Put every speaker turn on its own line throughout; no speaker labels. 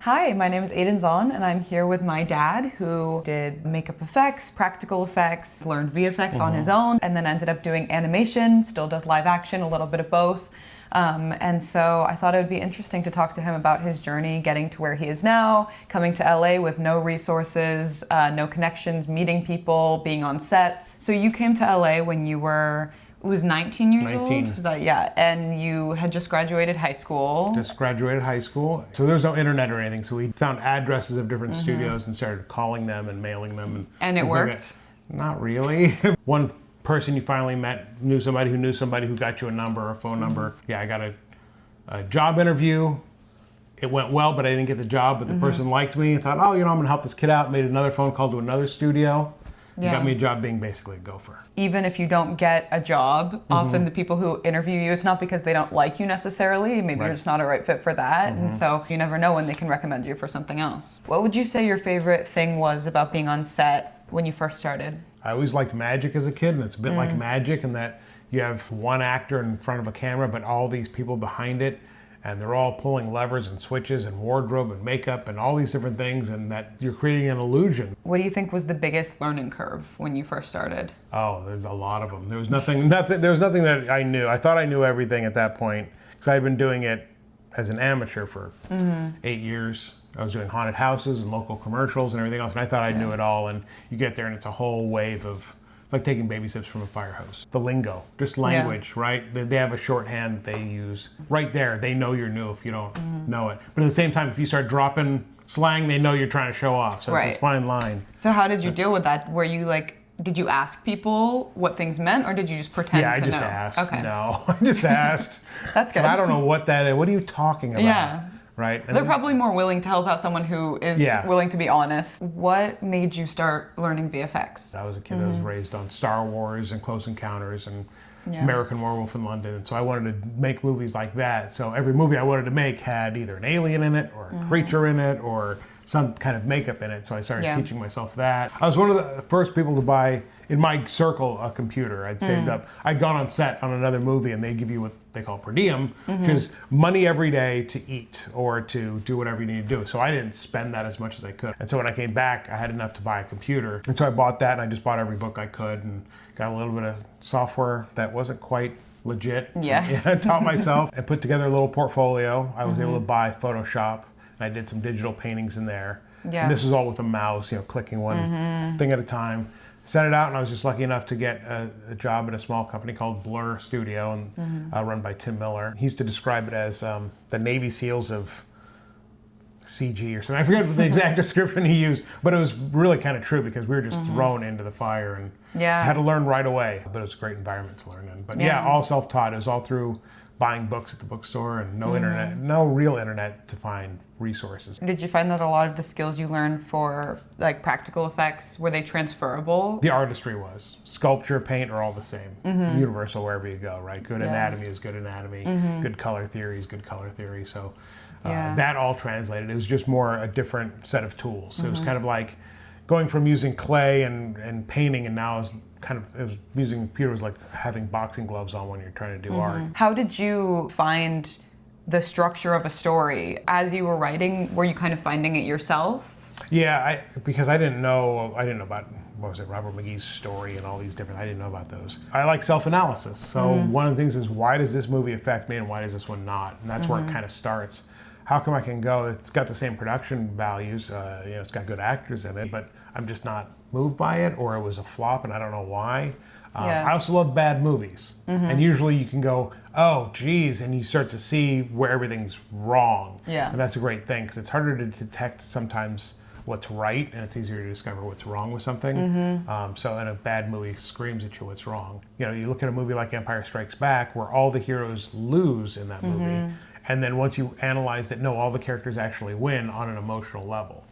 Hi, my name is Zahn, and I'm here with my dad, who did makeup effects, practical effects, learned VFX on his own, and then ended up doing animation, still does live action, a little bit of both. And so I thought it would be interesting to talk to him about his journey getting to where he is now, coming to LA with no resources, no connections, meeting people, being on sets. So you came to LA when you were, it was 19 years
19.
old? Was that, yeah, and you had just graduated high school.
Just graduated high school. So there was no internet or anything, so we found addresses of different studios and started calling them and mailing them.
And it worked?
Like not really. One person you finally met knew somebody who got you a number or a phone number. Yeah, I got a job interview. It went well, but I didn't get the job, but the person liked me. I thought, oh, I'm gonna help this kid out. Made another phone call to another studio.
Yeah.
Got me a job being basically a gopher.
Even if you don't get a job, often the people who interview you, it's not because they don't like you necessarily. Maybe you're just not a right fit for that. And so you never know when they can recommend you for something else. What would you say your favorite thing was about being on set when you first started?
I always liked magic as a kid, and it's a bit like magic in that you have one actor in front of a camera, but all these people behind it, and they're all pulling levers and switches and wardrobe and makeup and all these different things, and that you're creating an illusion.
What do you think was the biggest learning curve when you first started?
Oh, there's a lot of them. There was nothing that I knew. I thought I knew everything at that point, because I had been doing it as an amateur for 8 years. I was doing haunted houses and local commercials and everything else, and I thought I knew it all. And you get there and it's a whole wave of, it's like taking baby steps from a fire hose. The lingo, just language, right? They have a shorthand that they use. Right there, they know you're new if you don't know it. But at the same time, if you start dropping slang, they know you're trying to show off. So it's this fine line.
So how did you deal with that? Were you like, did you ask people what things meant, or did you just pretend to know?
Yeah, I just asked.
Okay.
No, I just asked.
That's good.
But I don't know what that is. What are you talking about?
Yeah.
Right? And
They're probably more willing to help out someone who is willing to be honest. What made you start learning VFX?
I was a kid that was raised on Star Wars and Close Encounters and American Werewolf in London, and so I wanted to make movies like that. So every movie I wanted to make had either an alien in it or a creature in it or some kind of makeup in it, so I started teaching myself that. I was one of the first people to buy, in my circle, a computer. I'd saved up. I'd gone on set on another movie, and they give you what they call per diem, which is money every day to eat or to do whatever you need to do. So I didn't spend that as much as I could. And so when I came back, I had enough to buy a computer. And so I bought that, and I just bought every book I could and got a little bit of software that wasn't quite legit. I taught myself and put together a little portfolio. I was able to buy Photoshop, and I did some digital paintings in there. And this was all with a mouse, clicking one thing at a time. Sent it out, and I was just lucky enough to get a job at a small company called Blur Studio, and run by Tim Miller. He used to describe it as the Navy SEALs of CG or something. I forget the exact description he used, but it was really kind of true because we were just thrown into the fire and had to learn right away. But it was a great environment to learn in. But all self-taught. It was all through buying books at the bookstore and no internet, no real internet to find resources.
Did you find that a lot of the skills you learned for like practical effects, were they transferable?
The artistry was. Sculpture, paint are all the same. Universal wherever you go, right? Good anatomy is good anatomy. Good color theory is good color theory. So that all translated. It was just more a different set of tools. It was kind of like going from using clay and painting, and now it was using a computer was like having boxing gloves on when you're trying to do art.
How did you find the structure of a story as you were writing? Were you kind of finding it yourself?
Yeah, because I didn't know about, what was it, Robert McGee's Story and all these different, I didn't know about those. I like self-analysis. So one of the things is, why does this movie affect me and why does this one not? And that's where it kind of starts. How come I can go, it's got the same production values, it's got good actors in it, but I'm just not moved by it, or it was a flop and I don't know why. I also love bad movies. And usually you can go, oh, geez, and you start to see where everything's wrong. And that's a great thing, because it's harder to detect sometimes what's right, and it's easier to discover what's wrong with something. So in a bad movie screams at you what's wrong. You look at a movie like Empire Strikes Back, where all the heroes lose in that movie. And then once you analyze that, no, all the characters actually win on an emotional level.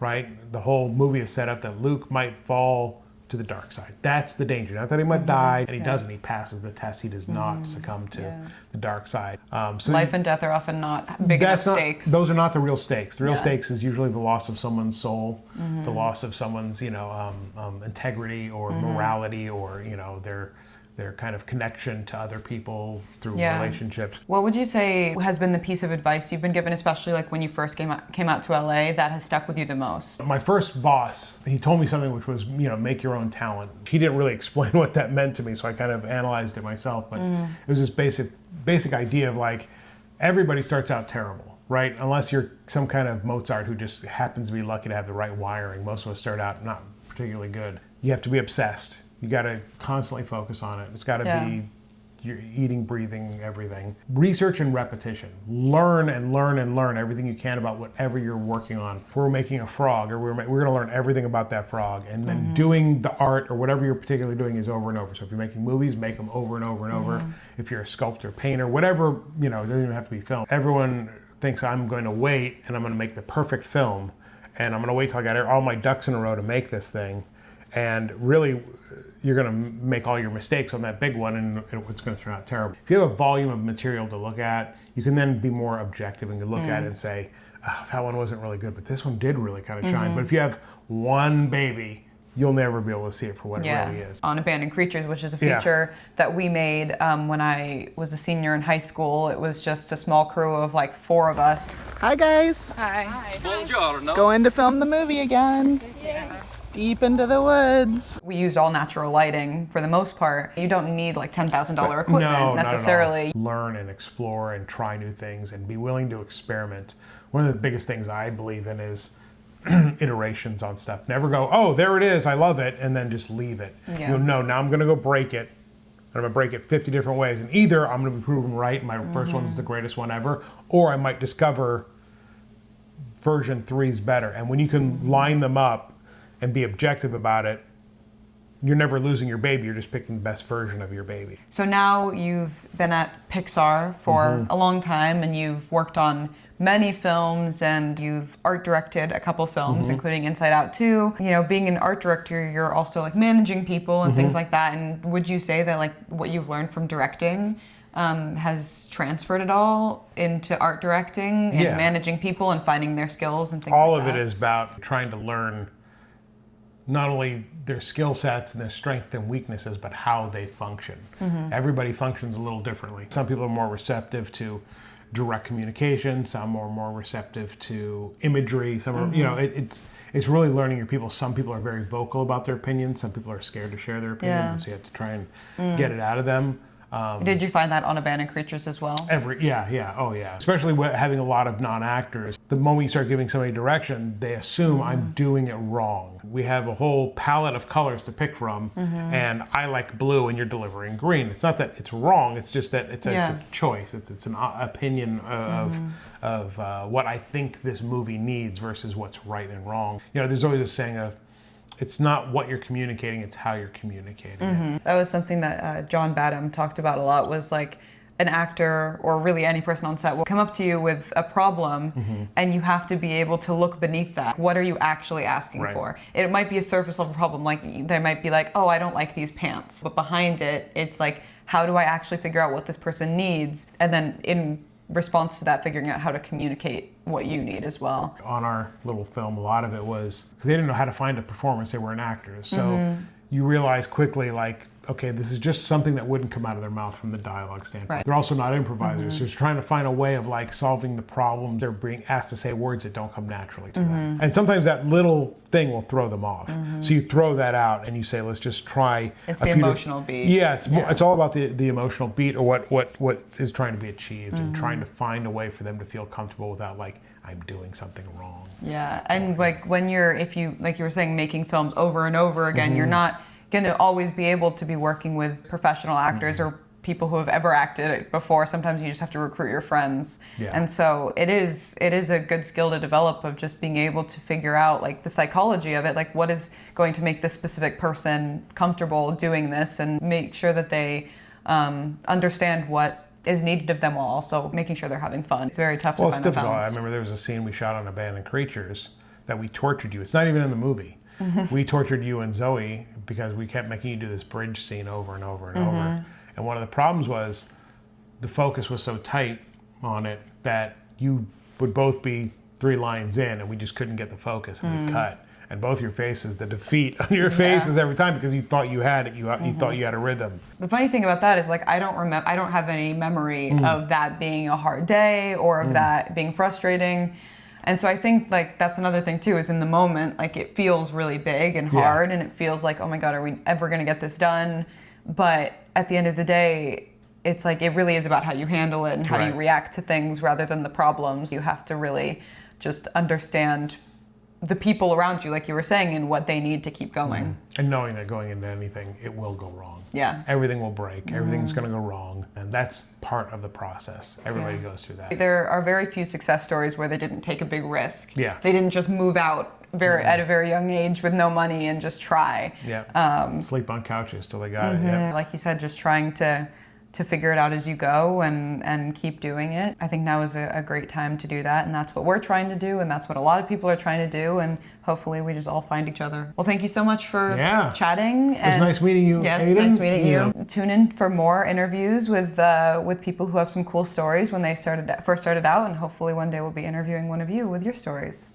Right? The whole movie is set up that Luke might fall to the dark side. That's the danger. Not that he might die, and he doesn't. He passes the test. He does not succumb to the dark side. So
life and death are often not big enough stakes.
Those are not the real stakes. The real stakes is usually the loss of someone's soul, the loss of someone's, integrity or morality, or their their kind of connection to other people through relationships.
What would you say has been the piece of advice you've been given, especially like when you first came out to LA, that has stuck with you the most?
My first boss, he told me something which was, make your own talent. He didn't really explain what that meant to me, so I kind of analyzed it myself, but it was this basic idea of like, everybody starts out terrible, right? Unless you're some kind of Mozart who just happens to be lucky to have the right wiring. Most of us start out not particularly good. You have to be obsessed. You got to constantly focus on it. It's got to be your eating, breathing, everything. Research and repetition. Learn and learn and learn everything you can about whatever you're working on. If we're making a frog, or we're going to learn everything about that frog, and then doing the art or whatever you're particularly doing is over and over. So if you're making movies, make them over and over and over. If you're a sculptor, painter, whatever, it doesn't even have to be film. Everyone thinks I'm going to wait and I'm going to make the perfect film, and I'm going to wait till I got all my ducks in a row to make this thing. And really, you're going to make all your mistakes on that big one, and it's going to turn out terrible. If you have a volume of material to look at, you can then be more objective and look at it and say, oh, that one wasn't really good, but this one did really kind of shine. But if you have one baby, you'll never be able to see it for what it really is.
On Abandoned Creatures, which is a feature that we made when I was a senior in high school. It was just a small crew of like 4 of us.
Hi guys.
Hi.
Buongiorno. Going to film the movie again. Yeah. Deep into the woods.
We used all natural lighting for the most part. You don't need like $10,000 equipment necessarily.
Not at all. Learn and explore and try new things and be willing to experiment. One of the biggest things I believe in is iterations on stuff. Never go, oh, there it is, I love it, and then just leave it.
Yeah.
No, now I'm gonna go break it. I'm gonna break it 50 different ways, and either I'm gonna be proven right, my first one's the greatest one ever, or I might discover version 3 is better. And when you can line them up and be objective about it, you're never losing your baby, you're just picking the best version of your baby.
So now you've been at Pixar for a long time, and you've worked on many films, and you've art directed a couple films, including Inside Out 2. Being an art director, you're also like managing people and things like that. And would you say that like what you've learned from directing has transferred at all into art directing and managing people and finding their skills and things like that?
All of it is about trying to learn not only their skill sets and their strengths and weaknesses, but how they function. Everybody functions a little differently. Some people are more receptive to direct communication, some are more receptive to imagery, some are, it's really learning your people. Some people are very vocal about their opinions, some people are scared to share their opinions, and so you have to try and get it out of them.
Did you find that on Abandoned Creatures as well?
Especially having a lot of non-actors. The moment you start giving somebody direction, they assume I'm doing it wrong. We have a whole palette of colors to pick from, and I like blue and you're delivering green. It's not that it's wrong, it's just that it's a choice. It's an opinion of what I think this movie needs versus what's right and wrong. There's always a saying of, it's not what you're communicating, it's how you're communicating it.
That was something that John Badham talked about a lot, was like an actor or really any person on set will come up to you with a problem and you have to be able to look beneath that. What are you actually asking for? It might be a surface level problem, like they might be like, oh, I don't like these pants. But behind it, it's like, how do I actually figure out what this person needs? And then in response to that, figuring out how to communicate what you need as well.
On our little film, a lot of it was because they didn't know how to find a performance. They weren't actors. So you realize quickly, like, okay, this is just something that wouldn't come out of their mouth from the dialogue standpoint. They're also not improvisers. So just trying to find a way of like solving the problem. They're being asked to say words that don't come naturally to them. And sometimes that little thing will throw them off. So you throw that out and you say, let's just try.
It's the emotional beat.
Yeah, it's all about the emotional beat, or what is trying to be achieved, and trying to find a way for them to feel comfortable without like, I'm doing something wrong.
Yeah, and like when if you were saying, making films over and over again, you're not going to always be able to be working with professional actors or people who have ever acted before. Sometimes you just have to recruit your friends. And so it is a good skill to develop, of just being able to figure out like the psychology of it, like what is going to make this specific person comfortable doing this, and make sure that they understand what is needed of them while also making sure they're having fun. It's very tough to find
it's difficult.
balance.
I remember there was a scene we shot on Abandoned Creatures that we tortured you. It's not even in the movie. We tortured you and Zoe because we kept making you do this bridge scene over and over and over. And one of the problems was the focus was so tight on it that you would both be 3 lines in and we just couldn't get the focus, and we'd cut. and both your faces, the defeat on your faces every time because you thought you had it, you thought you had a rhythm.
The funny thing about that is like I don't have any memory of that being a hard day or of that being frustrating. And so I think like that's another thing too, is in the moment, like it feels really big and hard and it feels like, oh my God, are we ever gonna get this done? But at the end of the day, it's like, it really is about how you handle it and how you react to things rather than the problems. You have to really just understand the people around you, like you were saying, and what they need to keep going.
And knowing that going into anything, it will go wrong.
Yeah.
Everything will break. Everything's going to go wrong. And that's part of the process. Everybody goes through that.
There are very few success stories where they didn't take a big risk.
Yeah.
They didn't just move out at a very young age with no money and just try.
Yeah. Sleep on couches till they got it. Yeah.
Like you said, just trying to figure it out as you go and keep doing it. I think now is a great time to do that, and that's what we're trying to do, and that's what a lot of people are trying to do, and hopefully we just all find each other. Well, thank you so much for chatting.
It was nice meeting you,
Yes,
Aiden.
nice meeting you. Tune in for more interviews with people who have some cool stories when they first started out, and hopefully one day we'll be interviewing one of you with your stories.